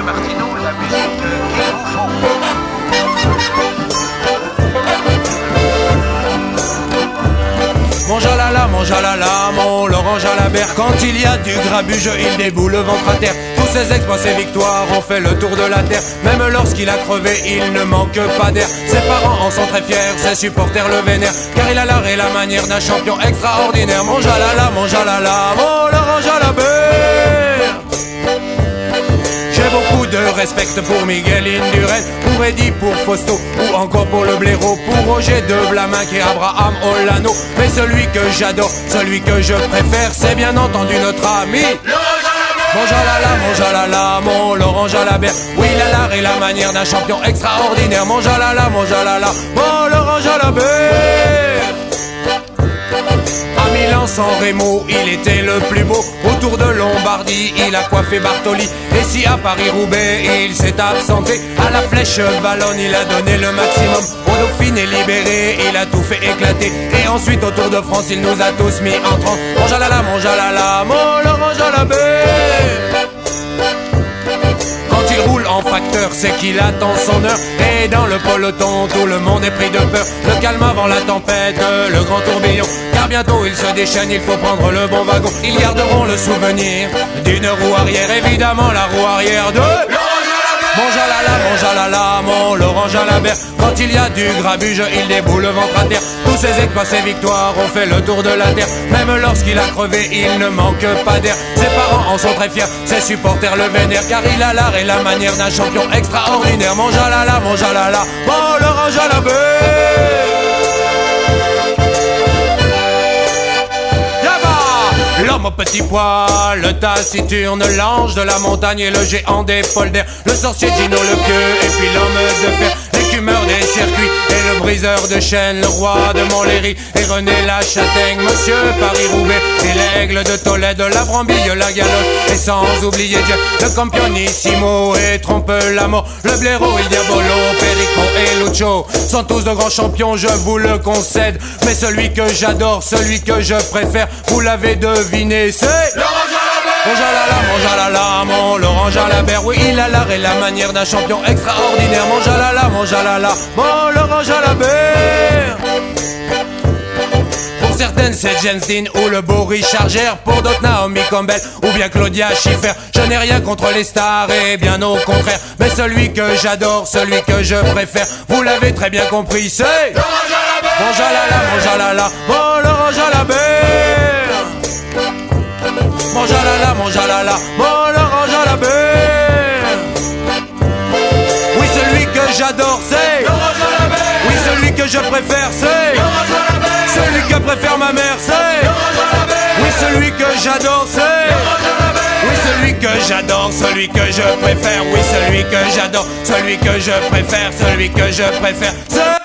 Martino, la musique qu'il vous faut. Mon jalala, mon Laurent Jalabert. Quand il y a du grabuge, il déboule le ventre à terre. Tous ses exploits, ses victoires ont fait le tour de la terre. Même lorsqu'il a crevé, il ne manque pas d'air. Ses parents en sont très fiers, ses supporters le vénèrent, car il a l'art et la manière d'un champion extraordinaire. Mon jalala, mon Laurent Jalabert. J'ai beaucoup de respect pour Miguel Indurain, pour Eddie, pour Fausto, ou encore pour le blaireau, pour Roger de Blamin qui est Abraham Olano. Mais celui que j'adore, celui que je préfère, c'est bien entendu notre ami mon Laurent Jalabert. Oui, il a l'art et la manière d'un champion extraordinaire. Mon jalala, mon Laurent Jalabert. À Milan, San Remo, il était le plus beau. Autour de Lombardie, il a coiffé Bartoli. Et si à Paris-Roubaix, il s'est absenté, à la Flèche Wallonne, il a donné le maximum. Au Dauphiné libéré, il a tout fait éclater. Et ensuite, au Tour de France, il nous a tous mis en transe. Mon jalala, mon Laurent Jalabert. Quand il roule en facteur, c'est qu'il attend son heure. Et dans le peloton, tout le monde est pris de peur. Le calme avant la tempête, le grand tourbillon. Car bientôt il se déchaîne, il faut prendre le bon wagon. Ils garderont le souvenir d'une roue arrière, évidemment la roue arrière de mon Laurent Jalabert. Quand il y a du grabuge, il déboule le ventre à terre. Tous ses exploits, ses victoires ont fait le tour de la terre. Même lorsqu'il a crevé, il ne manque pas d'air. Ses parents en sont très fiers, ses supporters le vénèrent, car il a l'art et la manière d'un champion extraordinaire. Mon Laurent Jalabert. L'homme au petit pois, le taciturne, l'ange de la montagne et le géant des polders, le sorcier Gino le pieux et puis l'homme de fer, l'écumeur des circuits et le briseur de chaînes, le roi de Montlhéry et René la Châtaigne, Monsieur Paris-Roubaix et l'aigle de Tolède, la brambille, la galoche et sans oublier Dieu, le Campionissimo et Trompe la mort, le blaireau, il diabolo, Perico et Lucho sont tous de grands champions, je vous le concède. Mais celui que j'adore, celui que je préfère, vous l'avez deviné, c'est mon Laurent Jalabert. Oui, il a l'art et la manière d'un champion extraordinaire. Mon Laurent Jalabert. Pour certaines c'est James Dean ou le beau Richard Gere, pour d'autres Naomi Campbell ou bien Claudia Schiffer. Je n'ai rien contre les stars et bien au contraire, mais celui que j'adore, celui que je préfère, vous l'avez très bien compris, c'est mon Laurent Jalabert. Mon Laurent Jalabert. Oui, celui que j'adore, c'est oui, celui que je préfère, c'est celui que préfère ma mère, c'est oui, celui que j'adore, c'est oui, celui que j'adore, celui que je préfère, oui, celui que j'adore, celui que je préfère, celui que je préfère, c'est